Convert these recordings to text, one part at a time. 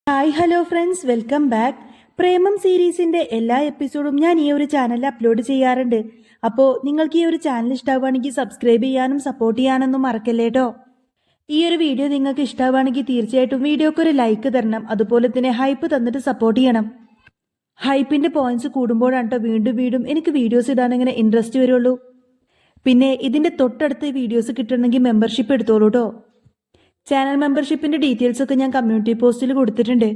Hi hello friends, welcome back. Premam സീരീസിന്റെ എല്ലാ എപ്പിസോഡും ഞാൻ ഈ ഒരു ചാനലിൽ അപ്ലോഡ് ചെയ്യാറുണ്ട്. അപ്പോൾ നിങ്ങൾക്ക് ഈ ഒരു ചാനൽ ഇഷ്ടമാവുകയാണെങ്കിൽ സബ്സ്ക്രൈബ് ചെയ്യാനും സപ്പോർട്ട് ചെയ്യാനൊന്നും മറക്കല്ലേ കേട്ടോ. ഈ ഒരു വീഡിയോ നിങ്ങൾക്ക് ഇഷ്ടമാവുകയാണെങ്കിൽ തീർച്ചയായിട്ടും വീഡിയോക്ക് ഒരു ലൈക്ക് തരണം. അതുപോലെ തന്നെ ഹൈപ്പ് തന്നിട്ട് സപ്പോർട്ട് ചെയ്യണം. ഹൈപ്പിന്റെ പോയിന്റ്സ് കൂടുമ്പോഴാണ് കേട്ടോ വീണ്ടും വീണ്ടും എനിക്ക് വീഡിയോസ് ഇടാൻ ഇങ്ങനെ ഇൻട്രസ്റ്റ് വരുള്ളൂ. പിന്നെ ഇതിന്റെ തൊട്ടടുത്ത് വീഡിയോസ് കിട്ടണമെങ്കിൽ മെമ്പർഷിപ്പ് എടുത്തോളൂ കേട്ടോ. ചാനൽ മെമ്പർഷിപ്പിന്റെ ഡീറ്റെയിൽസ് ഒക്കെ ഞാൻ കമ്മ്യൂണിറ്റി പോസ്റ്റിൽ കൊടുത്തിട്ടുണ്ട്.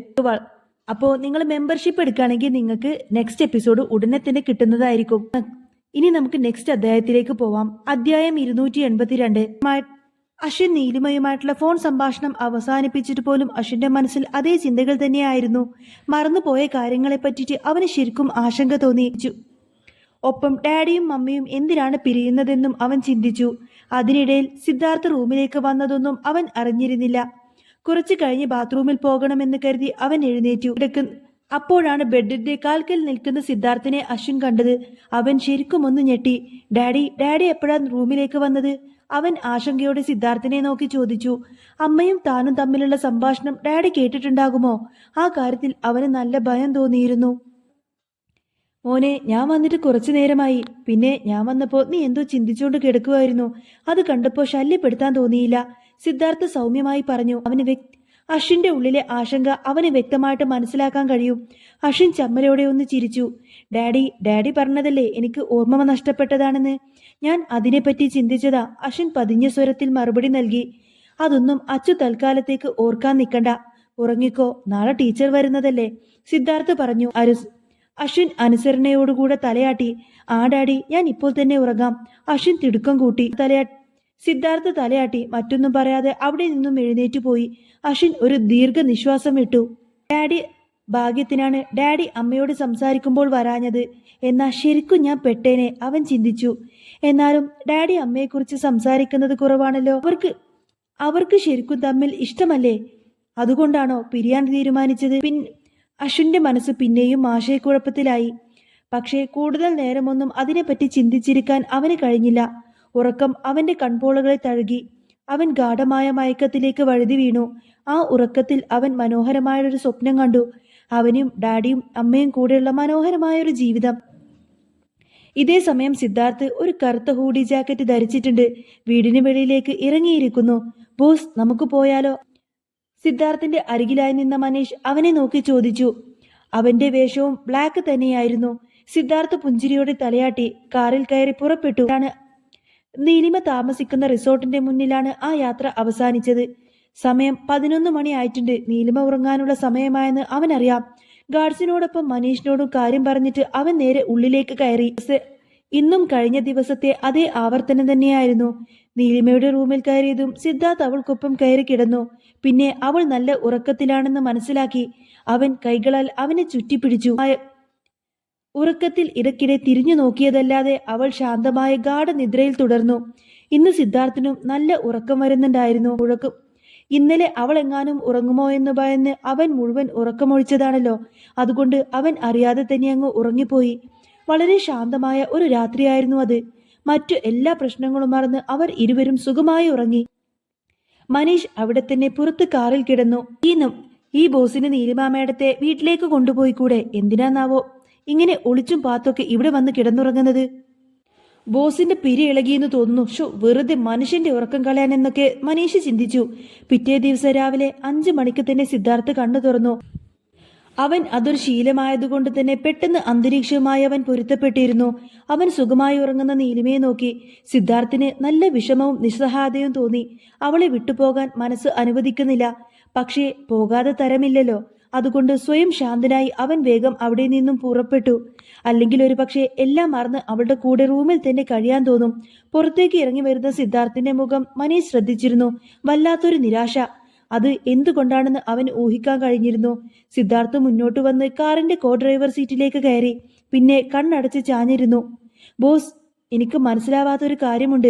അപ്പോൾ നിങ്ങൾ മെമ്പർഷിപ്പ് എടുക്കുകയാണെങ്കിൽ നിങ്ങൾക്ക് നെക്സ്റ്റ് എപ്പിസോഡ് ഉടനെ തന്നെ കിട്ടുന്നതായിരിക്കും. ഇനി നമുക്ക് നെക്സ്റ്റ് അധ്യായത്തിലേക്ക് പോവാം. അധ്യായം 282. അശ്വിൻ നീലിമയുമായിട്ടുള്ള ഫോൺ സംഭാഷണം അവസാനിപ്പിച്ചിട്ട് പോലും അശ്വിന്റെ മനസ്സിൽ അതേ ചിന്തകൾ തന്നെയായിരുന്നു. മറന്നുപോയ കാര്യങ്ങളെ പറ്റിയിട്ട് അവന് ശരിക്കും ആശങ്ക തോന്നിച്ചു. ഒപ്പം ഡാഡിയും മമ്മിയും എന്തിനാണ് പിരിയുന്നതെന്നും അവൻ ചിന്തിച്ചു. അതിനിടയിൽ സിദ്ധാർത്ഥ റൂമിലേക്ക് വന്നതൊന്നും അവൻ അറിഞ്ഞിരുന്നില്ല. കുറച്ചു കഴിഞ്ഞ് ബാത്റൂമിൽ പോകണമെന്ന് കരുതി അവൻ എഴുന്നേറ്റു. അപ്പോഴാണ് ബെഡിന്റെ കാൽക്കൽ നിൽക്കുന്ന സിദ്ധാർത്ഥിനെ അശ്വിൻ കണ്ടത്. അവൻ ശരിക്കും ഒന്ന് ഞെട്ടി. ഡാഡി എപ്പോഴാണ് റൂമിലേക്ക് വന്നത്? അവൻ ആശങ്കയോടെ സിദ്ധാർത്ഥിനെ നോക്കി ചോദിച്ചു. അമ്മയും താനും തമ്മിലുള്ള സംഭാഷണം ഡാഡി കേട്ടിട്ടുണ്ടാകുമോ? ആ കാര്യത്തിൽ അവന് നല്ല ഭയം തോന്നിയിരുന്നു. മോനെ, ഞാൻ വന്നിട്ട് കുറച്ചു നേരമായി. പിന്നെ ഞാൻ വന്നപ്പോൾ നീ എന്തോ ചിന്തിച്ചുകൊണ്ട് കിടക്കുമായിരുന്നു. അത് കണ്ടപ്പോൾ ശല്യപ്പെടുത്താൻ തോന്നിയില്ല, സിദ്ധാർത്ഥ സൗമ്യമായി പറഞ്ഞു. അശ്വിന്റെ ഉള്ളിലെ ആശങ്ക അവന് വ്യക്തമായിട്ട് മനസ്സിലാക്കാൻ കഴിയും. അശ്വിൻ ചമ്മലോടെ ഒന്ന് ചിരിച്ചു. ഡാഡി പറഞ്ഞതല്ലേ എനിക്ക് ഓർമ്മ നഷ്ടപ്പെട്ടതാണെന്ന്. ഞാൻ അതിനെപ്പറ്റി ചിന്തിച്ചതാ, അശ്വിൻ പതിഞ്ഞ സ്വരത്തിൽ മറുപടി നൽകി. അതൊന്നും അച്ചു തൽക്കാലത്തേക്ക് ഓർക്കാൻ നിൽക്കണ്ട. ഉറങ്ങിക്കോ, നാളെ ടീച്ചർ വരുന്നതല്ലേ, സിദ്ധാർത്ഥ പറഞ്ഞു. അശ്വിൻ അനുസരണയോടുകൂടെ തലയാട്ടി. ആ ഡാഡി, ഞാൻ ഇപ്പോൾ തന്നെ ഉറങ്ങാം. അശ്വിൻ തിടുക്കം കൂട്ടി. സിദ്ധാർത്ഥ തലയാട്ടി. മറ്റൊന്നും പറയാതെ അവിടെ നിന്നും എഴുന്നേറ്റു പോയി. അശ്വിൻ ഒരു ദീർഘനിശ്വാസം വിട്ടു. ഭാഗ്യത്തിനാണ് ഡാഡി അമ്മയോട് സംസാരിക്കുമ്പോൾ വരാഞ്ഞത്. എന്നാ ശരിക്കും ഞാൻ പെട്ടേനെ, അവൻ ചിന്തിച്ചു. എന്നാലും ഡാഡി അമ്മയെക്കുറിച്ച് സംസാരിക്കുന്നത് കുറവാണല്ലോ. അവർക്ക് ശരിക്കും തമ്മിൽ ഇഷ്ടമല്ലേ? അതുകൊണ്ടാണോ പിരിയാൻ തീരുമാനിച്ചത്? അശ്വിന്റെ മനസ്സ് പിന്നെയും ആശയക്കുഴപ്പത്തിലായി. പക്ഷേ കൂടുതൽ നേരമൊന്നും അതിനെപ്പറ്റി ചിന്തിച്ചിരിക്കാൻ അവന് കഴിഞ്ഞില്ല. ഉറക്കം അവന്റെ കൺപോളകളെ തഴുകി. അവൻ ഗാഢമായ മയക്കത്തിലേക്ക് വഴുതി വീണു. ആ ഉറക്കത്തിൽ അവൻ മനോഹരമായൊരു സ്വപ്നം കണ്ടു. അവനും ഡാഡിയും അമ്മയും കൂടെയുള്ള മനോഹരമായൊരു ജീവിതം. ഇതേ സമയം സിദ്ധാർത്ഥ് ഒരു കറുത്ത ഹൂഡി ജാക്കറ്റ് ധരിച്ചിട്ടുണ്ട്. വീടിന് വെളിയിലേക്ക് ഇറങ്ങിയിരിക്കുന്നു. ബോസ്, നമുക്ക് പോയാലോ? സിദ്ധാർത്ഥിന്റെ അരികിലായി നിന്ന മനീഷ് അവനെ നോക്കി ചോദിച്ചു. അവന്റെ വേഷവും ബ്ലാക്ക് തന്നെയായിരുന്നു. സിദ്ധാർത്ഥ് പുഞ്ചിരിയോടെ തലയാട്ടി കാറിൽ കയറി പുറപ്പെട്ടു. നീലിമ താമസിക്കുന്ന റിസോർട്ടിന്റെ മുന്നിലാണ് ആ യാത്ര അവസാനിച്ചത്. സമയം 11 മണി ആയിട്ടുണ്ട്. നീലിമ ഉറങ്ങാനുള്ള സമയമായെന്ന് അവനറിയാം. ഗാർഡ്സിനോടൊപ്പം മനീഷിനോടും കാര്യം പറഞ്ഞിട്ട് അവൻ നേരെ ഉള്ളിലേക്ക് കയറി. ഇന്നും കഴിഞ്ഞ ദിവസത്തെ അതേ ആവർത്തനം തന്നെയായിരുന്നു. നീലിമയുടെ റൂമിൽ കയറിയതും സിദ്ധാർത്ഥ് അവൾക്കൊപ്പം കയറി കിടന്നു. പിന്നെ അവൾ നല്ല ഉറക്കത്തിലാണെന്ന് മനസ്സിലാക്കി. അവൻ കൈകളാൽ അവനെ ചുറ്റിപ്പിടിച്ചു. ഉറക്കത്തിൽ ഇടയ്ക്കിടെ തിരിഞ്ഞു നോക്കിയതല്ലാതെ അവൾ ശാന്തമായ ഗാഢനിദ്രയിൽ തുടർന്നു. ഇന്ന് സിദ്ധാർത്ഥിനും നല്ല ഉറക്കം വരുന്നുണ്ടായിരുന്നു. ഇന്നലെ അവൾ എങ്ങാനും ഉറങ്ങുമോ എന്ന് ഭയന്ന് അവൻ മുഴുവൻ ഉറക്കമൊഴിച്ചതാണല്ലോ. അതുകൊണ്ട് അവൻ അറിയാതെ തന്നെ അങ്ങ് ഉറങ്ങിപ്പോയി. വളരെ ശാന്തമായ ഒരു രാത്രിയായിരുന്നു അത്. മറ്റു എല്ലാ പ്രശ്നങ്ങളും മറന്ന് അവർ ഇരുവരും സുഖമായി ഉറങ്ങി. മനീഷ് അവിടെ തന്നെ പുറത്ത് കാറിൽ കിടന്നു. ഈ ബോസിന് നീലിമ മേഡത്തെ വീട്ടിലേക്ക് കൊണ്ടുപോയി കൂടെ? എന്തിനാന്നാവോ ഇങ്ങനെ ഒളിച്ചും പാത്തൊക്കെ ഇവിടെ വന്ന് കിടന്നുറങ്ങുന്നത്? ബോസിന്റെ പിരി ഇളകിയെന്ന് തോന്നുന്നു. വെറുതെ മനുഷ്യന്റെ ഉറക്കം കളയാനെന്നൊക്കെ മനീഷ് ചിന്തിച്ചു. പിറ്റേ ദിവസം രാവിലെ 5 മണിക്ക് തന്നെ സിദ്ധാർത്ഥ് കണ്ണു തുറന്നു. അവൻ അതൊരു ശീലമായതുകൊണ്ട് തന്നെ പെട്ടെന്ന് അന്തരീക്ഷവുമായി അവൻ പൊരുത്തപ്പെട്ടിരുന്നു. അവൻ സുഖമായി ഉറങ്ങുന്ന നീലിമയെ നോക്കി. സിദ്ധാർത്ഥിന് നല്ല വിഷമവും നിസ്സഹായതയും തോന്നി. അവളെ വിട്ടുപോകാൻ മനസ്സ് അനുവദിക്കുന്നില്ല. പക്ഷേ പോകാതെ തരമില്ലല്ലോ. അതുകൊണ്ട് സ്വയം ശാന്തനായി അവൻ വേഗം അവിടെ നിന്നും പുറപ്പെട്ടു. അല്ലെങ്കിൽ ഒരു പക്ഷേ എല്ലാം മറന്ന് അവളുടെ കൂടെ റൂമിൽ തന്നെ കഴിയാൻ തോന്നും. പുറത്തേക്ക് ഇറങ്ങി വരുന്ന സിദ്ധാർത്ഥിന്റെ മുഖം മനീഷ് ശ്രദ്ധിച്ചിരുന്നു. വല്ലാത്തൊരു നിരാശ. അത് എന്തുകൊണ്ടാണെന്ന് അവൻ ഊഹിക്കാൻ കഴിഞ്ഞിരുന്നു. സിദ്ധാർത്ഥ് മുന്നോട്ട് വന്ന് കാറിന്റെ കോ ഡ്രൈവർ സീറ്റിലേക്ക് കയറി. പിന്നെ കണ്ണടച്ച് ചാഞ്ഞിരുന്നു. ബോസ്, എനിക്ക് മനസ്സിലാവാത്തൊരു കാര്യമുണ്ട്.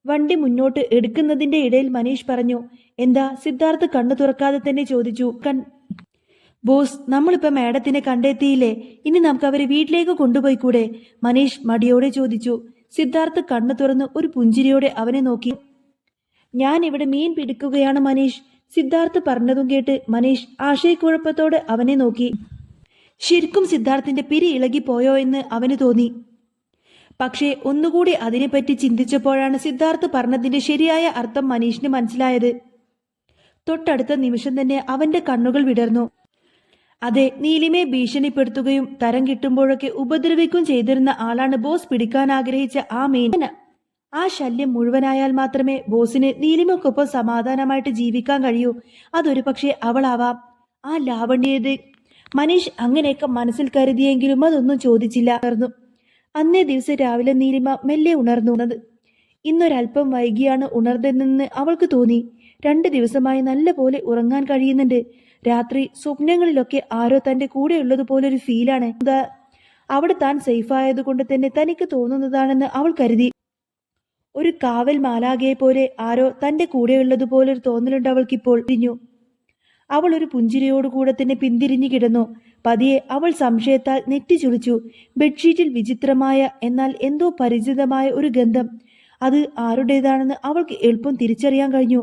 വണ്ടി മുന്നോട്ട് എടുക്കുന്നതിന്റെ ഇടയിൽ മനീഷ് പറഞ്ഞു. എന്താ? സിദ്ധാർത്ഥ് കണ്ണു തുറക്കാതെ തന്നെ ചോദിച്ചു. ബോസ്, നമ്മളിപ്പോ മാഡത്തിനെ കണ്ടെത്തിയില്ലേ? ഇനി നമുക്ക് അവരെ വീട്ടിലേക്ക് കൊണ്ടുപോയി കൂടെ? മനീഷ് മടിയോടെ ചോദിച്ചു. സിദ്ധാർത്ഥ് കണ്ണു തുറന്ന് ഒരു പുഞ്ചിരിയോടെ അവനെ നോക്കി. ഞാൻ ഇവിടെ മീൻ പിടിക്കുകയാണ് മനീഷ്. സിദ്ധാർത്ഥ് പറഞ്ഞതും കേട്ട് മനീഷ് ആശയക്കുഴപ്പത്തോടെ അവനെ നോക്കി. ശരിക്കും സിദ്ധാർത്ഥിന്റെ പിരി ഇളകിപ്പോയോ എന്ന് അവന് തോന്നി. പക്ഷേ ഒന്നുകൂടി അതിനെപ്പറ്റി ചിന്തിച്ചപ്പോഴാണ് സിദ്ധാർത്ഥ് പറഞ്ഞതിന്റെ ശരിയായ അർത്ഥം മനീഷിന് മനസ്സിലായത്. തൊട്ടടുത്ത നിമിഷം തന്നെ അവന്റെ കണ്ണുകൾ വിടർന്നു. അതെ, നീലിമയെ ഭീഷണിപ്പെടുത്തുകയും തരം കിട്ടുമ്പോഴൊക്കെ ഉപദ്രവിക്കുകയും ചെയ്തിരുന്ന ആളാണ് ബോസ് പിടിക്കാൻ ആഗ്രഹിച്ച ആ മീൻ. ആ ശല്യം മുഴുവനായാൽ മാത്രമേ ബോസിന് നീലിമയ്ക്കൊപ്പം സമാധാനമായിട്ട് ജീവിക്കാൻ കഴിയൂ. അതൊരു പക്ഷേ അവളാവാം, ആ ലാവണ്യത്. മനീഷ് അങ്ങനെയൊക്കെ മനസ്സിൽ കരുതിയെങ്കിലും അതൊന്നും ചോദിച്ചില്ല. അന്നേ ദിവസം രാവിലെ നീലിമ മെല്ലെ ഉണർന്നത്. ഇന്നൊരൽപ്പം വൈകിയാണ് ഉണർന്നതെന്ന് അവൾക്ക് തോന്നി. 2 ദിവസമായി നല്ല പോലെ ഉറങ്ങാൻ കഴിയുന്നുണ്ട്. രാത്രി സ്വപ്നങ്ങളിലൊക്കെ ആരോ തന്റെ കൂടെ ഉള്ളതുപോലൊരു ഫീലാണ്. അവിടെ താൻ സേഫായത് കൊണ്ട് തന്നെ തനിക്ക് തോന്നുന്നതാണെന്ന് അവൾ കരുതി. ഒരു കാവൽ മാലാഖയെ പോലെ ആരോ തന്റെ കൂടെയുള്ളതുപോലൊരു തോന്നലുണ്ട് അവൾക്കിപ്പോൾ. അവൾ ഒരു പുഞ്ചിരിയോടുകൂടെ തന്നെ പിന്തിരിഞ്ഞു കിടന്നു. പതിയെ അവൾ സംശയത്താൽ നെറ്റി ചുളിച്ചു. ബെഡ്ഷീറ്റിൽ വിചിത്രമായ എന്നാൽ എന്തോ പരിചിതമായ ഒരു ഗന്ധം. അത് ആരുടേതാണെന്ന് അവൾക്ക് എളുപ്പം തിരിച്ചറിയാൻ കഴിഞ്ഞു.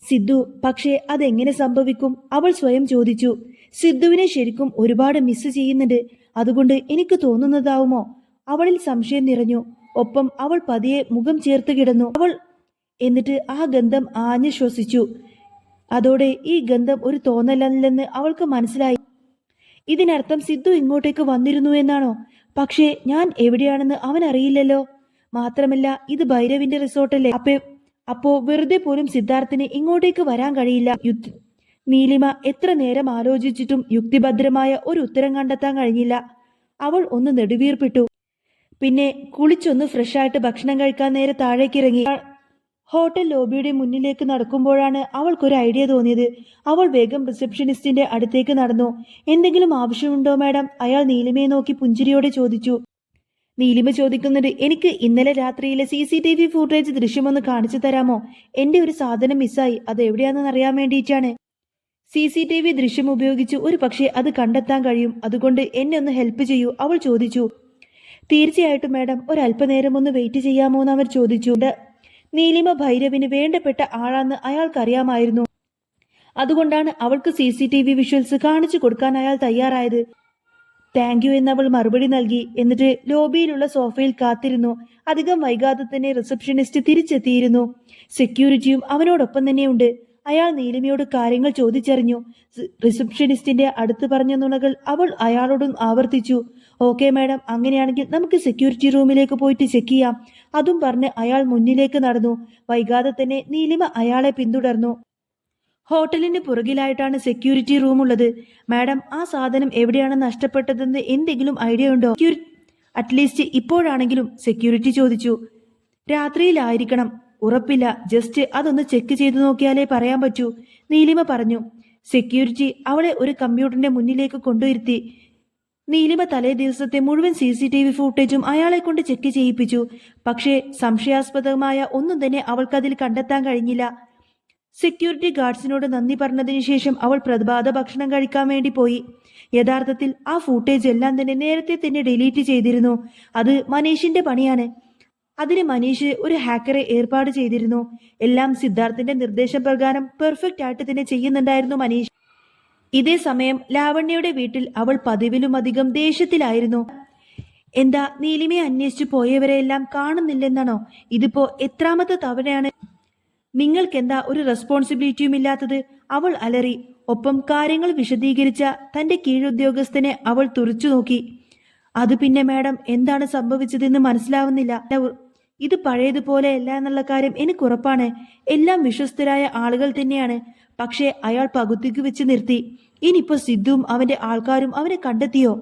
സിദ്ധു. പക്ഷേ അതെങ്ങനെ സംഭവിക്കും? അവൾ സ്വയം ചോദിച്ചു. സിദ്ധുവിനെ ശരിക്കും ഒരുപാട് മിസ് ചെയ്യുന്നുണ്ട്. അതുകൊണ്ട് എനിക്ക് തോന്നുന്നതാവുമോ? അവളിൽ സംശയം നിറഞ്ഞു. ഒപ്പം അവൾ പതിയെ മുഖം ചേർത്ത് കിടന്നു. എന്നിട്ട് ആ ഗന്ധം ആഞ്ഞു ശ്വസിച്ചു. അതോടെ ഈ ഗന്ധം ഒരു തോന്നലല്ലെന്ന് അവൾക്ക് മനസ്സിലായി. ഇതിനർത്ഥം സിദ്ധു ഇങ്ങോട്ടേക്ക് വന്നിരുന്നു എന്നാണോ? പക്ഷേ ഞാൻ എവിടെയാണെന്ന് അവൻ അറിയില്ലല്ലോ. മാത്രമല്ല ഇത് ഭൈരവിന്റെ റിസോർട്ടല്ലേ. അപ്പോ വെറുതെ പോലും സിദ്ധാർത്ഥിന് ഇങ്ങോട്ടേക്ക് വരാൻ കഴിയില്ല. നീലിമ എത്ര നേരം ആലോചിച്ചിട്ടും യുക്തിഭദ്രമായ ഒരു ഉത്തരം കണ്ടെത്താൻ കഴിഞ്ഞില്ല. അവൾ ഒന്ന് നെടുവീർപ്പിട്ടു. പിന്നെ കുളിച്ചൊന്ന് ഫ്രഷായിട്ട് ഭക്ഷണം കഴിക്കാൻ നേരെ താഴേക്കിറങ്ങി. ഹോട്ടൽ ലോബിയുടെ മുന്നിലേക്ക് നടക്കുമ്പോഴാണ് അവൾക്കൊരു ഐഡിയ തോന്നിയത്. അവൾ വേഗം റിസപ്ഷനിസ്റ്റിന്റെ അടുത്തേക്ക് നടന്നു. എന്തെങ്കിലും ആവശ്യമുണ്ടോ മാഡം? അയാൾ നീലിമയെ നോക്കി പുഞ്ചിരിയോടെ ചോദിച്ചു. നീലിമ ചോദിക്കുന്നത്, എനിക്ക് ഇന്നലെ രാത്രിയിലെ CCTV ഫുട്ടേജ് ദൃശ്യമൊന്ന് കാണിച്ചു തരാമോ? എന്റെ ഒരു സാധനം മിസ്സായി, അത് എവിടെയാണെന്ന് അറിയാൻ വേണ്ടിയിട്ടാണ്. CCTV ദൃശ്യം ഉപയോഗിച്ച് ഒരു പക്ഷേ അത് കണ്ടെത്താൻ കഴിയും. അതുകൊണ്ട് എന്നെ ഒന്ന് ഹെൽപ്പ് ചെയ്യൂ, അവൾ ചോദിച്ചു. തീർച്ചയായിട്ടും മാഡം, ഒരല്പനേരം ഒന്ന് വെയിറ്റ് ചെയ്യാമോ എന്ന് അവർ ചോദിച്ചു. നീലിമ ഭൈരവിന് വേണ്ടപ്പെട്ട ആളാന്ന് അയാൾക്കറിയാമായിരുന്നു. അതുകൊണ്ടാണ് അവൾക്ക് CCTV വിഷ്വൽസ് കാണിച്ചു കൊടുക്കാൻ അയാൾ തയ്യാറായത്. താങ്ക് യു എന്നവൾ മറുപടി നൽകി. എന്നിട്ട് ലോബിയിലുള്ള സോഫയിൽ കാത്തിരുന്നു. അധികം വൈകാതെ തന്നെ റിസപ്ഷനിസ്റ്റ് തിരിച്ചെത്തിയിരുന്നു. സെക്യൂരിറ്റിയും അവനോടൊപ്പം തന്നെയുണ്ട്. അയാൾ നീലിമയോട് കാര്യങ്ങൾ ചോദിച്ചറിഞ്ഞു. റിസപ്ഷനിസ്റ്റിന്റെ അടുത്ത് പറഞ്ഞ നുണകൾ അവൾ അയാളോടും ആവർത്തിച്ചു. ഓക്കെ മാഡം, അങ്ങനെയാണെങ്കിൽ നമുക്ക് സെക്യൂരിറ്റി റൂമിലേക്ക് പോയിട്ട് ചെക്ക് ചെയ്യാം. അതും പറഞ്ഞ് അയാൾ മുന്നിലേക്ക് നടന്നു. വൈകാതെ തന്നെ നീലിമ അയാളെ പിന്തുടർന്നു. ഹോട്ടലിന് പുറകിലായിട്ടാണ് സെക്യൂരിറ്റി റൂം ഉള്ളത്. മാഡം, ആ സാധനം എവിടെയാണ് നഷ്ടപ്പെട്ടതെന്ന് എന്തെങ്കിലും ഐഡിയ ഉണ്ടോ? അറ്റ്ലീസ്റ്റ് ഇപ്പോഴാണെങ്കിലും, സെക്യൂരിറ്റി ചോദിച്ചു. രാത്രിയിലായിരിക്കണം, ഉറപ്പില്ല. ജസ്റ്റ് അതൊന്ന് ചെക്ക് ചെയ്തു നോക്കിയാലേ പറയാൻ പറ്റൂ, നീലിമ പറഞ്ഞു. സെക്യൂരിറ്റി അവളെ ഒരു കമ്പ്യൂട്ടറിന്റെ മുന്നിലേക്ക് കൊണ്ടുവരുത്തി. നീലിമ തലേ ദിവസത്തെ മുഴുവൻ CCTV ഫുട്ടേജും അയാളെ കൊണ്ട് ചെക്ക് ചെയ്യിപ്പിച്ചു. പക്ഷേ സംശയാസ്പദമായ ഒന്നും തന്നെ അവൾക്കതിൽ കണ്ടെത്താൻ കഴിഞ്ഞില്ല. സെക്യൂരിറ്റി ഗാർഡ്സിനോട് നന്ദി പറഞ്ഞതിന് ശേഷം അവൾ പ്രഭാത ഭക്ഷണം കഴിക്കാൻ വേണ്ടി പോയി. യഥാർത്ഥത്തിൽ ആ ഫുട്ടേജ് എല്ലാം തന്നെ നേരത്തെ തന്നെ ഡിലീറ്റ് ചെയ്തിരുന്നു. അത് മനീഷിന്റെ പണിയാണ്. അതിന് മനീഷ് ഒരു ഹാക്കറെ ഏർപ്പാട് ചെയ്തിരുന്നു. എല്ലാം സിദ്ധാർത്ഥിന്റെ നിർദ്ദേശപ്രകാരം പെർഫെക്റ്റ് ആയിട്ട് തന്നെ ചെയ്യുന്നുണ്ടായിരുന്നു മനീഷ്. ഇതേ സമയം ലാവണ്യയുടെ വീട്ടിൽ അവൾ പതിവിലുമധികം ദേഷ്യത്തിലായിരുന്നു. എന്താ, നീലിമയെ അന്വേഷിച്ചു പോയവരെയെല്ലാം കാണുന്നില്ലെന്നാണോ? ഇതിപ്പോ എത്രാമത്തെ തവണയാണ്? നിങ്ങൾക്കെന്താ ഒരു റെസ്പോൺസിബിലിറ്റിയും ഇല്ലാത്തത്? അവൾ അലറി. ഒപ്പം കാര്യങ്ങൾ വിശദീകരിച്ച തന്റെ കീഴുദ്യോഗസ്ഥനെ അവൾ തുറച്ചു നോക്കി. അത് പിന്നെ മാഡം, എന്താണ് സംഭവിച്ചതെന്ന് മനസ്സിലാവുന്നില്ല. ഇത് പഴയതുപോലെയല്ല എന്നുള്ള കാര്യം എനിക്കുറപ്പാണ്. എല്ലാം വിശ്വസ്തരായ ആളുകൾ തന്നെയാണ്. പക്ഷേ അയാൾ പകുതിക്ക് വെച്ച് നിർത്തി. ഇനിയിപ്പോ സിദ്ധുവും അവന്റെ ആൾക്കാരും അവനെ കണ്ടെത്തിയോ?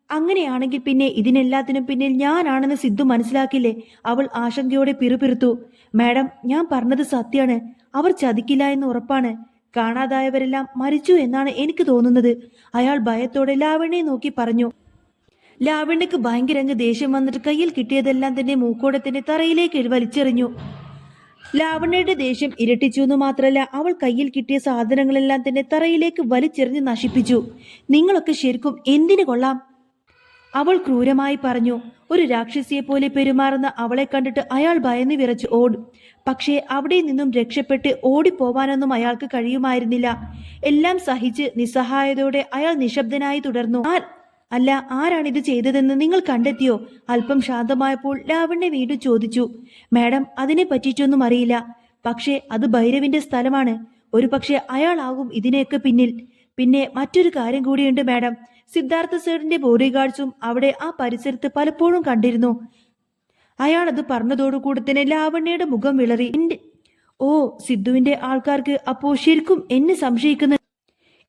അങ്ങനെയാണെങ്കിൽ പിന്നെ ഇതിനെല്ലാത്തിനും പിന്നിൽ ഞാനാണെന്ന് സിദ്ധു മനസ്സിലാക്കില്ലേ? അവൾ ആശങ്കയോടെ പിറുപിറുത്തു. മാഡം, ഞാൻ പറഞ്ഞത് സത്യമാണ്. അവർ ചതിക്കില്ല എന്ന് ഉറപ്പാണ്. കാണാതായവരെല്ലാം മരിച്ചു എന്നാണ് എനിക്ക് തോന്നുന്നത്, അയാൾ ഭയത്തോടെ ലാവണ്യയെ നോക്കി പറഞ്ഞു. ലാവണ്യക്ക് ഭയങ്കര ദേഷ്യം വന്നിട്ട് കയ്യിൽ കിട്ടിയതെല്ലാം തന്നെ മൂക്കോടെ തന്നെ തറയിലേക്ക് വലിച്ചെറിഞ്ഞു. ലാവണ്യയുടെ ദേഷ്യം ഇരട്ടിച്ചു എന്ന് മാത്രമല്ല, അവൾ കയ്യിൽ കിട്ടിയ സാധനങ്ങളെല്ലാം തന്നെ തറയിലേക്ക് വലിച്ചെറിഞ്ഞ് നശിപ്പിച്ചു. നിങ്ങളൊക്കെ ശരിക്കും എന്തിനു കൊള്ളാം? അവൾ ക്രൂരമായി പറഞ്ഞു. ഒരു രാക്ഷസിയെ പോലെ പെരുമാറുന്ന അവളെ കണ്ടിട്ട് അയാൾ ഭയന്ന് വിറച്ചു ഓടും. പക്ഷേ അവിടെ നിന്നും രക്ഷപ്പെട്ട് ഓടിപ്പോവാനൊന്നും അയാൾക്ക് കഴിയുമായിരുന്നില്ല. എല്ലാം സഹിച്ച് നിസ്സഹായതയോടെ അയാൾ നിശബ്ദനായി തുടർന്നു. അല്ല, ആരാണിത് ചെയ്തതെന്ന് നിങ്ങൾ കണ്ടെത്തിയോ? അല്പം ശാന്തമായപ്പോൾ ലാവണ്യ വീണ്ടും ചോദിച്ചു. മാഡം, അതിനെ പറ്റിയിട്ടൊന്നും അറിയില്ല. പക്ഷേ അത് ഭൈരവിന്റെ സ്ഥലമാണ്. ഒരു പക്ഷേ അയാളാകും ഇതിനെയൊക്കെ പിന്നിൽ. പിന്നെ മറ്റൊരു കാര്യം കൂടിയുണ്ട് മാഡം. സിദ്ധാർത്ഥ സേടിന്റെ ബോഡി ഗാർഡ്സും അവിടെ ആ പരിസരത്ത് പലപ്പോഴും കണ്ടിരുന്നു. അയാൾ അത് പറഞ്ഞതോടുകൂടി തന്നെ ലാവണ്യയുടെ മുഖം വിളറി. ഓ, സിദ്ധുവിന്റെ ആൾക്കാർക്ക് അപ്പോ ശരിക്കും എന്നെ സംശയിക്കുന്നു.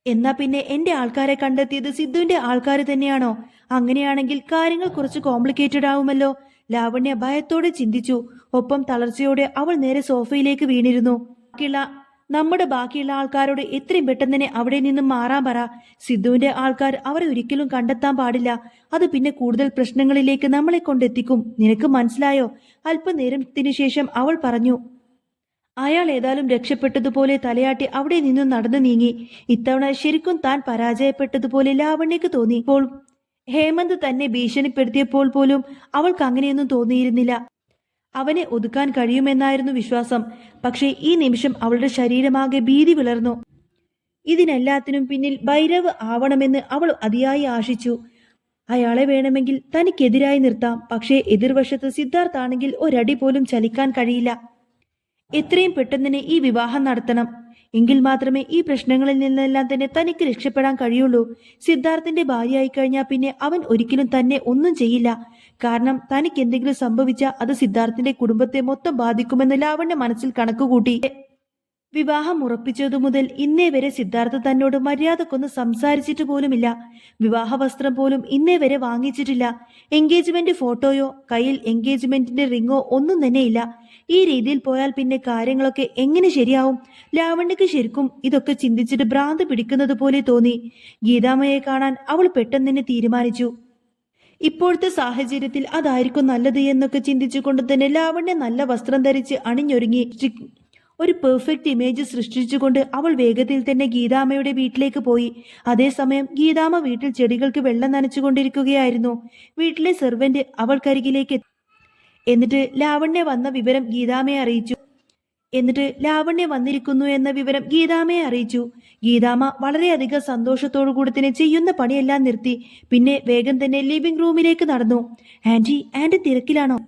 എന്നാ പിന്നെ എന്റെ ആൾക്കാരെ കണ്ടെത്തിയത് സിദ്ധുവിന്റെ ആൾക്കാർ തന്നെയാണോ? അങ്ങനെയാണെങ്കിൽ കാര്യങ്ങൾ കുറച്ച് കോംപ്ലിക്കേറ്റഡ് ആവുമല്ലോ. ലാവണ്യ ഭയത്തോടെ ചിന്തിച്ചു. ഒപ്പം തളർച്ചയോടെ അവൾ നേരെ സോഫയിലേക്ക് വീണിരുന്നു. ബാക്കിയുള്ള ആൾക്കാരോട് എത്രയും പെട്ടെന്ന് തന്നെ അവിടെ നിന്നും മാറാൻ പറ. സിദ്ധുവിന്റെ ആൾക്കാർ അവരെ ഒരിക്കലും കണ്ടെത്താൻ പാടില്ല. അത് പിന്നെ കൂടുതൽ പ്രശ്നങ്ങളിലേക്ക് നമ്മളെ കൊണ്ടെത്തിക്കും. നിനക്ക് മനസ്സിലായോ? അല്പനേരത്തിന് ശേഷം അവൾ പറഞ്ഞു. അയാൾ ഏതായാലും രക്ഷപ്പെട്ടതുപോലെ തലയാട്ടി അവിടെ നിന്നും നടന്നു നീങ്ങി. ഇത്തവണ ശരിക്കും താൻ പരാജയപ്പെട്ടതുപോലെ ലാവണ്യക്ക് തോന്നി. ഇപ്പോൾ ഹേമന്ത് തന്നെ ഭീഷണിപ്പെടുത്തിയപ്പോൾ പോലും അവൾക്ക് അങ്ങനെയൊന്നും തോന്നിയിരുന്നില്ല. അവനെ ഒതുക്കാൻ കഴിയുമെന്നായിരുന്നു വിശ്വാസം. പക്ഷേ ഈ നിമിഷം അവളുടെ ശരീരമാകെ ഭീതി വിളർന്നു. ഇതിനെല്ലാത്തിനും പിന്നിൽ ഭൈരവ് ആവണമെന്ന് അവൾ അതിയായി ആശിച്ചു. അയാളെ വേണമെങ്കിൽ തനിക്കെതിരായി നിർത്താം. പക്ഷേ എതിർവശത്ത് സിദ്ധാർത്ഥാണെങ്കിൽ ഒരടി പോലും ചലിക്കാൻ കഴിയില്ല. എത്രയും പെട്ടെന്ന് ഈ വിവാഹം നടത്തണം. എങ്കിൽ മാത്രമേ ഈ പ്രശ്നങ്ങളിൽ നിന്നെല്ലാം തന്നെ തനിക്ക് രക്ഷപ്പെടാൻ കഴിയുള്ളൂ. സിദ്ധാർത്ഥിന്റെ ഭാര്യയായി കഴിഞ്ഞാൽ പിന്നെ അവൻ ഒരിക്കലും തന്നെ ഒന്നും ചെയ്യില്ല. കാരണം തനിക്ക് എന്തെങ്കിലും സംഭവിച്ചാൽ അത് സിദ്ധാർത്ഥിന്റെ കുടുംബത്തെ മൊത്തം ബാധിക്കുമെന്ന് ലാവണ്യ മനസ്സിൽ കണക്കുകൂട്ടി. വിവാഹം ഉറപ്പിച്ചതു മുതൽ ഇന്നേ വരെ സിദ്ധാർത്ഥ തന്നോട് മര്യാദക്കൊന്ന് സംസാരിച്ചിട്ട് പോലുമില്ല. വിവാഹ വസ്ത്രം പോലും ഇന്നേ വരെ വാങ്ങിച്ചിട്ടില്ല. എൻഗേജ്മെന്റ് ഫോട്ടോയോ കയ്യിൽ എൻഗേജ്മെന്റിന്റെ റിങ്ങോ ഒന്നും തന്നെ ഇല്ല. ഈ രീതിയിൽ പോയാൽ പിന്നെ കാര്യങ്ങളൊക്കെ എങ്ങനെ ശരിയാവും? ലാവണ്യക്ക് ശരിക്കും ഇതൊക്കെ ചിന്തിച്ചിട്ട് ഭ്രാന്ത് പിടിക്കുന്നത് പോലെ തോന്നി. ഗീതാമ്മയെ കാണാൻ അവൾ പെട്ടെന്ന് തന്നെ തീരുമാനിച്ചു. ഇപ്പോഴത്തെ സാഹചര്യത്തിൽ അതായിരിക്കും നല്ലത് എന്നൊക്കെ ചിന്തിച്ചുകൊണ്ട് തന്നെ ലാവണ്യ നല്ല വസ്ത്രം ധരിച്ച് അണിഞ്ഞൊരുങ്ങി ഒരു പെർഫെക്റ്റ് ഇമേജ് സൃഷ്ടിച്ചുകൊണ്ട് അവൾ വേഗത്തിൽ തന്നെ ഗീതാമ്മയുടെ വീട്ടിലേക്ക് പോയി. അതേസമയം ഗീതാമ്മ വീട്ടിൽ ചെടികൾക്ക് വെള്ളം നനച്ചുകൊണ്ടിരിക്കുകയായിരുന്നു. വീട്ടിലെ സെർവന്റ് അവൾക്കരികിലേക്ക് എന്നിട്ട് ലാവണ്യ വന്ന വിവരം ഗീതാമ്മയെ അറിയിച്ചു. ഗീതാമ്മ വളരെയധികം സന്തോഷത്തോടു കൂടി തന്നെ ചെയ്യുന്ന പണിയെല്ലാം നിർത്തി. പിന്നെ വേഗം തന്നെ ലിവിംഗ് റൂമിലേക്ക് നടന്നു. ആന്റി തിരക്കിലാണോ?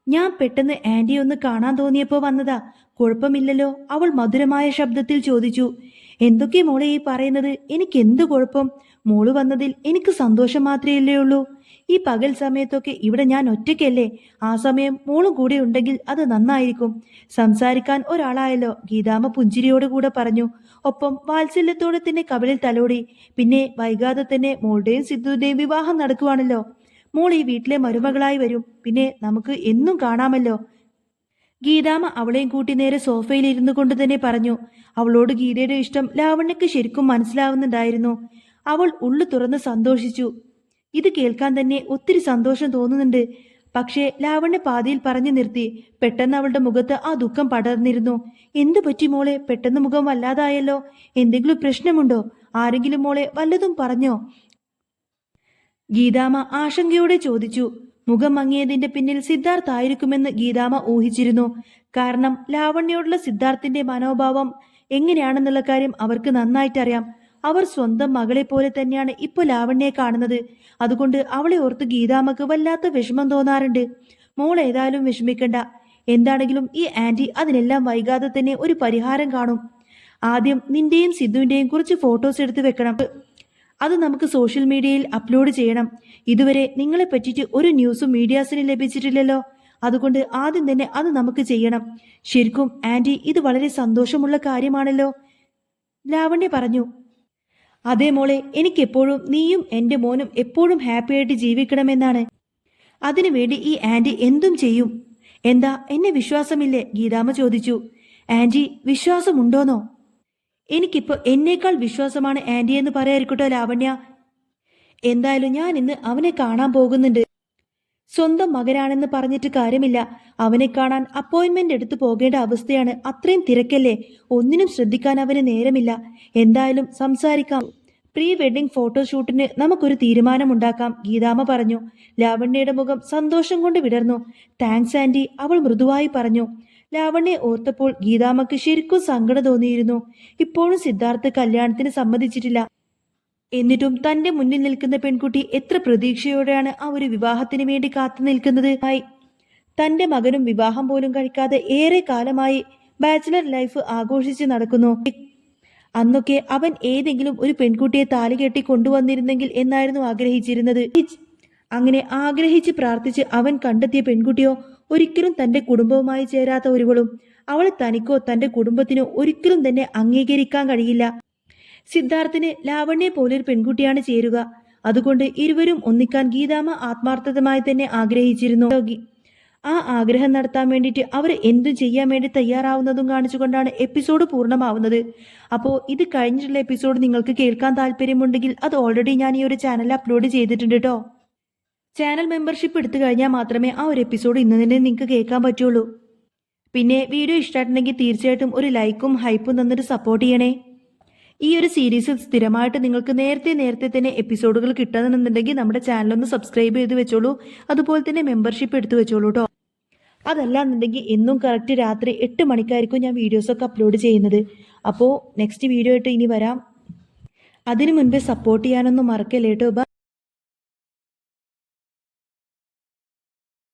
ഞാൻ പെട്ടെന്ന് ആന്റിയെ ഒന്ന് കാണാൻ തോന്നിയപ്പോ വന്നതാ. കുഴപ്പമില്ലല്ലോ? അവൾ മധുരമായ ശബ്ദത്തിൽ ചോദിച്ചു. എന്തൊക്കെ മോളെ ഈ പറയുന്നത്? എനിക്ക് എന്ത് കുഴപ്പം? മോള് വന്നതിൽ എനിക്ക് സന്തോഷം മാത്രമല്ലേ ഉള്ളൂ. ഈ പകൽ സമയത്തൊക്കെ ഇവിടെ ഞാൻ ഒറ്റയ്ക്കല്ലേ. ആ സമയം മോളും കൂടെ ഉണ്ടെങ്കിൽ അത് നന്നായിരിക്കും. സംസാരിക്കാൻ ഒരാളായല്ലോ, ഗീതാമ്മ പുഞ്ചിരിയോടുകൂടെ പറഞ്ഞു. ഒപ്പം വാത്സല്യത്തോടെ തന്നെ കവിളിൽ തലോടി. പിന്നെ വൈകാതെ തന്നെ മോളുടെയും സിദ്ധുവിന്റെയും വിവാഹം നടക്കുവാണല്ലോ. മോൾ ഈ വീട്ടിലെ മരുമകളായി വരും. പിന്നെ നമുക്ക് എന്നും കാണാമല്ലോ. ഗീതാമ്മ അവളെയും കൂട്ടി നേരെ സോഫയിൽ ഇരുന്നു കൊണ്ട് തന്നെ പറഞ്ഞു. അവളോട് ഗീതയുടെ ഇഷ്ടം ലാവണ്യക്ക് ശരിക്കും മനസ്സിലാവുന്നുണ്ടായിരുന്നു. അവൾ ഉള്ളു തുറന്ന് സന്തോഷിച്ചു. ഇത് കേൾക്കാൻ തന്നെ ഒത്തിരി സന്തോഷം തോന്നുന്നുണ്ട്. പക്ഷേ ലാവണ്യ പാതിയിൽ പറഞ്ഞു നിർത്തി. പെട്ടെന്ന് അവളുടെ മുഖത്ത് ആ ദുഃഖം പടർന്നിരുന്നു. എന്തു പറ്റി മോളെ? പെട്ടെന്ന് മുഖം വല്ലാതായല്ലോ. എന്തെങ്കിലും പ്രശ്നമുണ്ടോ? ആരെങ്കിലും മോളെ വല്ലതും പറഞ്ഞോ? ഗീതാമ്മ ആശങ്കയോടെ ചോദിച്ചു. മുഖം മങ്ങിയതിന്റെ പിന്നിൽ സിദ്ധാർത്ഥ് ആയിരിക്കുമെന്ന് ഗീതാമ്മ ഊഹിച്ചിരുന്നു. കാരണം ലാവണ്യോടുള്ള സിദ്ധാർത്ഥിന്റെ മനോഭാവം എങ്ങനെയാണെന്നുള്ള കാര്യം അവർക്ക് നന്നായിട്ടറിയാം. അവർ സ്വന്തം മകളെ പോലെ തന്നെയാണ് ഇപ്പോൾ ലാവണ്യെ കാണുന്നത്. അതുകൊണ്ട് അവളെ ഓർത്ത് ഗീതാമ്മക്ക് വല്ലാത്ത വിഷമം തോന്നാറുണ്ട്. മോൾ ഏതായാലും വിഷമിക്കണ്ട. എന്താണെങ്കിലും ഈ ആന്റി അതിനെല്ലാം വൈകാതെ തന്നെ ഒരു പരിഹാരം കാണും. ആദ്യം നിന്റെയും സിദ്ധുവിന്റെയും കുറച്ച് ഫോട്ടോസ് എടുത്ത് വെക്കണം. അത് നമുക്ക് സോഷ്യൽ മീഡിയയിൽ അപ്ലോഡ് ചെയ്യണം. ഇതുവരെ നിങ്ങളെ പറ്റിയിട്ട് ഒരു ന്യൂസും മീഡിയാസിന് ലഭിച്ചിട്ടില്ലല്ലോ. അതുകൊണ്ട് ആദ്യം തന്നെ അത് നമുക്ക് ചെയ്യണം. ശരിക്കും ആന്റി, ഇത് വളരെ സന്തോഷമുള്ള കാര്യമാണല്ലോ, ലാവണ്യ പറഞ്ഞു. അതേ മോളെ, എനിക്കെപ്പോഴും നീയും എൻ്റെ മോനും എപ്പോഴും ഹാപ്പിയായിട്ട് ജീവിക്കണമെന്നാണ്. അതിനുവേണ്ടി ഈ ആന്റി എന്തും ചെയ്യും. എന്താ, എന്നെ വിശ്വാസമില്ലേ? ഗീതാമ്മ ചോദിച്ചു. ആന്റി, വിശ്വാസമുണ്ടോന്നോ? എനിക്കിപ്പോൾ എന്നേക്കാൾ വിശ്വാസമാണ് ആന്റി എന്ന് പറയാതിരിക്കട്ടോ ലാവണ്യ. എന്തായാലും ഞാൻ ഇന്ന് അവനെ കാണാൻ പോകുന്നുണ്ട്. സ്വന്തം മകനാണെന്ന് പറഞ്ഞിട്ട് കാര്യമില്ല. അവനെ കാണാൻ അപ്പോയിന്റ്മെന്റ് എടുത്തു പോകേണ്ട അവസ്ഥയാണ്. അത്രയും തിരക്കല്ലേ. ഒന്നിനും ശ്രദ്ധിക്കാൻ അവന് നേരമില്ല. എന്തായാലും സംസാരിക്കാം. പ്രീ വെഡിങ് ഫോട്ടോഷൂട്ടിന് നമുക്കൊരു തീരുമാനമുണ്ടാക്കാം, ഗീതാമ്മ പറഞ്ഞു. ലാവണ്യയുടെ മുഖം സന്തോഷം കൊണ്ട് വിടർന്നു. താങ്ക്സ് ആന്റി, അവൾ മൃദുവായി പറഞ്ഞു. ലാവണ്യെ ഓർത്തപ്പോൾ ഗീതാമ്മക്ക് ശരിക്കും സങ്കടം തോന്നിയിരുന്നു. ഇപ്പോഴും സിദ്ധാർത്ഥ് കല്യാണത്തിന് സമ്മതിച്ചിട്ടില്ല. എന്നിട്ടും തന്റെ മുന്നിൽ നിൽക്കുന്ന പെൺകുട്ടി എത്ര പ്രതീക്ഷയോടെയാണ് ആ ഒരു വിവാഹത്തിന് വേണ്ടി കാത്തു നിൽക്കുന്നത്. തന്റെ മകനും വിവാഹം പോലും കഴിക്കാതെ ഏറെ കാലമായി ബാച്ചിലർ ലൈഫ് ആഘോഷിച്ച് നടക്കുന്നു. അന്നൊക്കെ അവൻ ഏതെങ്കിലും ഒരു പെൺകുട്ടിയെ താലി കെട്ടി കൊണ്ടുവന്നിരുന്നെങ്കിൽ എന്നായിരുന്നു ആഗ്രഹിച്ചിരുന്നത്. അങ്ങനെ ആഗ്രഹിച്ച് പ്രാർത്ഥിച്ച് അവൻ കണ്ടെത്തിയ പെൺകുട്ടിയോ ഒരിക്കലും തന്റെ കുടുംബവുമായി ചേരാത്ത ഒരുവളും. അവളെ തനിക്കോ തന്റെ കുടുംബത്തിനോ ഒരിക്കലും തന്നെ അംഗീകരിക്കാൻ കഴിയില്ല. സിദ്ധാർത്ഥിന് ലാവണ്യെ പോലൊരു പെൺകുട്ടിയാണ് ചേരുക. അതുകൊണ്ട് ഇരുവരും ഒന്നിക്കാൻ ഗീതാമ്മ ആത്മാർത്ഥമായി തന്നെ ആഗ്രഹിച്ചിരുന്നു. ആ ആഗ്രഹം നടത്താൻ വേണ്ടിയിട്ട് അവർ എന്തും ചെയ്യാൻ വേണ്ടി തയ്യാറാവുന്നതും കാണിച്ചുകൊണ്ടാണ് എപ്പിസോഡ് പൂർണ്ണമാവുന്നത്. അപ്പോൾ ഇത് കഴിഞ്ഞിട്ടുള്ള എപ്പിസോഡ് നിങ്ങൾക്ക് കേൾക്കാൻ താല്പര്യമുണ്ടെങ്കിൽ അത് ഓൾറെഡി ഞാൻ ഈ ഒരു ചാനലിൽ അപ്ലോഡ് ചെയ്തിട്ടുണ്ട് കേട്ടോ. ചാനൽ മെമ്പർഷിപ്പ് എടുത്തു കഴിഞ്ഞാൽ മാത്രമേ ആ ഒരു എപ്പിസോഡ് ഇന്ന് തന്നെ നിങ്ങൾക്ക് കേൾക്കാൻ പറ്റുള്ളൂ. പിന്നെ വീഡിയോ ഇഷ്ടമായിട്ടുണ്ടെങ്കിൽ തീർച്ചയായിട്ടും ഒരു ലൈക്കും ഹൈപ്പും തന്നിട്ട് സപ്പോർട്ട് ചെയ്യണേ. ഈ ഒരു സീരീസ് സ്ഥിരമായിട്ട് നിങ്ങൾക്ക് നേരത്തെ തന്നെ എപ്പിസോഡുകൾ കിട്ടണമെന്നുണ്ടെങ്കിൽ നമ്മുടെ ചാനലൊന്ന് സബ്സ്ക്രൈബ് ചെയ്ത് വെച്ചോളൂ. അതുപോലെ തന്നെ മെമ്പർഷിപ്പ് എടുത്തു വെച്ചോളൂ കേട്ടോ. അതല്ലാന്നുണ്ടെങ്കിൽ എന്നും കറക്റ്റ് രാത്രി 8 മണിക്കായിരിക്കും ഞാൻ വീഡിയോസൊക്കെ അപ്ലോഡ് ചെയ്യുന്നത്. അപ്പോൾ നെക്സ്റ്റ് വീഡിയോ ആയിട്ട് ഇനി വരാം. അതിനു മുൻപേ സപ്പോർട്ട് ചെയ്യാനൊന്നും മറക്കല്ലേ കേട്ടോ.